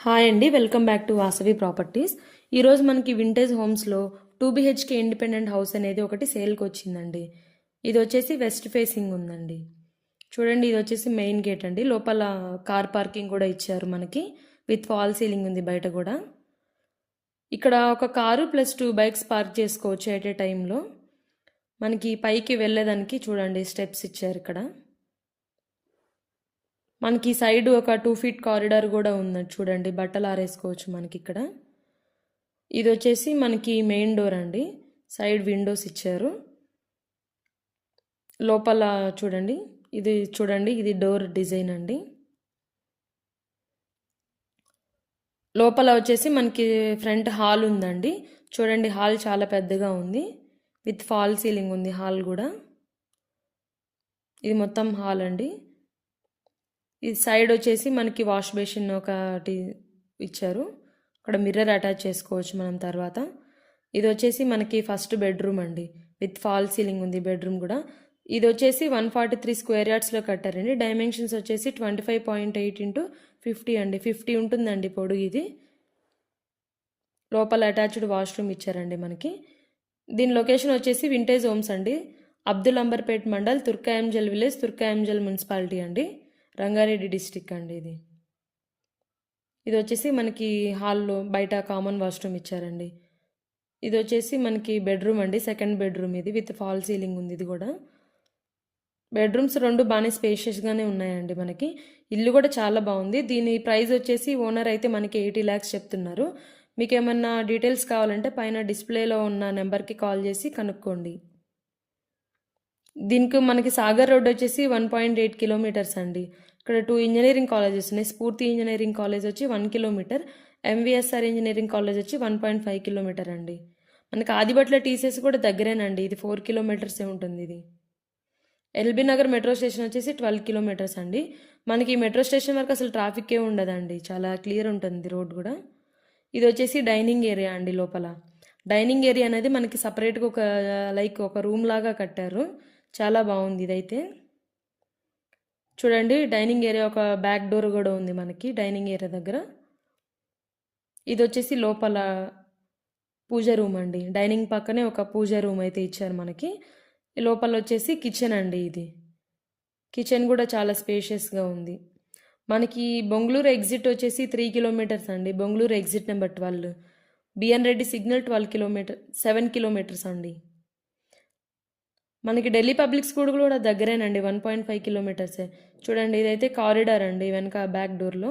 Hi అండి, welcome back to Vasavi properties. ఈరోజు మనకి వింటేజ్ హోమ్స్లో 2 BHK ఇండిపెండెంట్ హౌస్ అనేది ఒకటి సేల్కి వచ్చిందండి. ఇది వచ్చేసి వెస్ట్ ఫేసింగ్ ఉందండి. చూడండి, ఇది వచ్చేసి మెయిన్ గేట్ అండి. లోపల కార్ పార్కింగ్ కూడా ఇచ్చారు మనకి, విత్ ఫాల్ సీలింగ్ ఉంది బయట కూడా. ఇక్కడ ఒక కారు ప్లస్ 2 బైక్స్ పార్క్ చేసుకోవచ్చు ఎట్ ఏ టైంలో. మనకి పైకి వెళ్ళేదానికి చూడండి స్టెప్స్ ఇచ్చారు ఇక్కడ. మనకి సైడ్ ఒక 2 feet కారిడార్ కూడా ఉందండి. చూడండి, బట్టలు ఆరేసుకోవచ్చు మనకి ఇక్కడ. ఇది వచ్చేసి మనకి మెయిన్ డోర్ అండి. సైడ్ విండోస్ ఇచ్చారు. లోపల చూడండి, ఇది డోర్ డిజైన్ అండి. లోపల వచ్చేసి మనకి ఫ్రంట్ హాల్ ఉందండి. చూడండి, హాల్ చాలా పెద్దగా ఉంది, విత్ ఫాల్ సీలింగ్ ఉంది హాల్ కూడా. ఇది మొత్తం హాల్ అండి. ఇది సైడ్ వచ్చేసి మనకి వాష్ బేసిన్ ఒకటి ఇచ్చారు. అక్కడ మిర్రర్ అటాచ్ చేసుకోవచ్చు మనం తర్వాత. ఇది వచ్చేసి మనకి ఫస్ట్ బెడ్రూమ్ అండి, విత్ ఫాల్ సీలింగ్ ఉంది బెడ్రూమ్ కూడా. ఇది వచ్చేసి 143 square yardsలో కట్టారండి. డైమెన్షన్స్ వచ్చేసి 25.8 x 50 అండి. 50 ఉంటుందండి పొడుగు ఇది. లోపల అటాచ్డ్ వాష్రూమ్ ఇచ్చారండి మనకి. దీని లొకేషన్ వచ్చేసి వింటేజ్ హోమ్స్ అండి, అబ్దుల్ అంబర్పేట్ మండల్, తుర్కాయంజల్ విలేజ్, తుర్కాయంజల్ మున్సిపాలిటీ అండి, రంగారెడ్డి డిస్టిక్ అండి. ఇది వచ్చేసి మనకి హాల్లో బయట కామన్ వాష్రూమ్ ఇచ్చారండి. ఇది వచ్చేసి మనకి బెడ్రూమ్ అండి, సెకండ్ బెడ్రూమ్ ఇది, విత్ ఫాల్ సీలింగ్ ఉంది. ఇది కూడా బెడ్రూమ్స్ రెండు బాగానే స్పేషియస్గానే ఉన్నాయండి మనకి. ఇల్లు కూడా చాలా బాగుంది. దీని ప్రైస్ వచ్చేసి ఓనర్ అయితే మనకి 80 lakhs చెప్తున్నారు. మీకు ఏమన్నా డీటెయిల్స్ కావాలంటే పైన డిస్ప్లేలో ఉన్న నెంబర్కి కాల్ చేసి కనుక్కోండి. దీనికి మనకి సాగర్ రోడ్ వచ్చేసి 1.8 kilometers అండి. ఇక్కడ 2 ఇంజనీరింగ్ కాలేజెస్ ఉన్నాయి. స్ఫూర్తి ఇంజనీరింగ్ కాలేజ్ వచ్చి 1 kilometer, MVSR ఇంజనీరింగ్ కాలేజ్ వచ్చి 1.5 kilometer అండి. మనకి ఆదిబట్ల టీసీఎస్ కూడా దగ్గరేనండి, ఇది 4 kilometers ఉంటుంది. ఇది ఎల్బీ నగర్ మెట్రో స్టేషన్ వచ్చేసి 12 kilometers అండి. మనకి మెట్రో స్టేషన్ వరకు అసలు ట్రాఫిక్కే ఉండదండి, చాలా క్లియర్ ఉంటుంది రోడ్ కూడా. ఇది వచ్చేసి డైనింగ్ ఏరియా అండి. లోపల డైనింగ్ ఏరియా అనేది మనకి సపరేట్గా ఒక రూమ్ లాగా కట్టారు. చాలా బాగుంది ఇదైతే. చూడండి, డైనింగ్ ఏరియా ఒక బ్యాక్ డోర్ కూడా ఉంది మనకి డైనింగ్ ఏరియా దగ్గర. ఇది వచ్చేసి లోపల పూజ రూమ్ అండి. డైనింగ్ పక్కనే ఒక పూజ రూమ్ అయితే ఇచ్చారు మనకి. లోపల వచ్చేసి కిచెన్ అండి. ఇది కిచెన్ కూడా చాలా స్పేషియస్గా ఉంది. మనకి బొంగళూరు ఎగ్జిట్ వచ్చేసి 3 kilometers అండి. Bengaluru exit number 12, BN Reddy signal 7 kilometers అండి. మనకి ఢిల్లీ పబ్లిక్ స్కూల్ కూడా దగ్గరేనండి, 1.5 kilometers. చూడండి, ఇదైతే కారిడార్ అండి వెనక బ్యాక్ డోర్లో.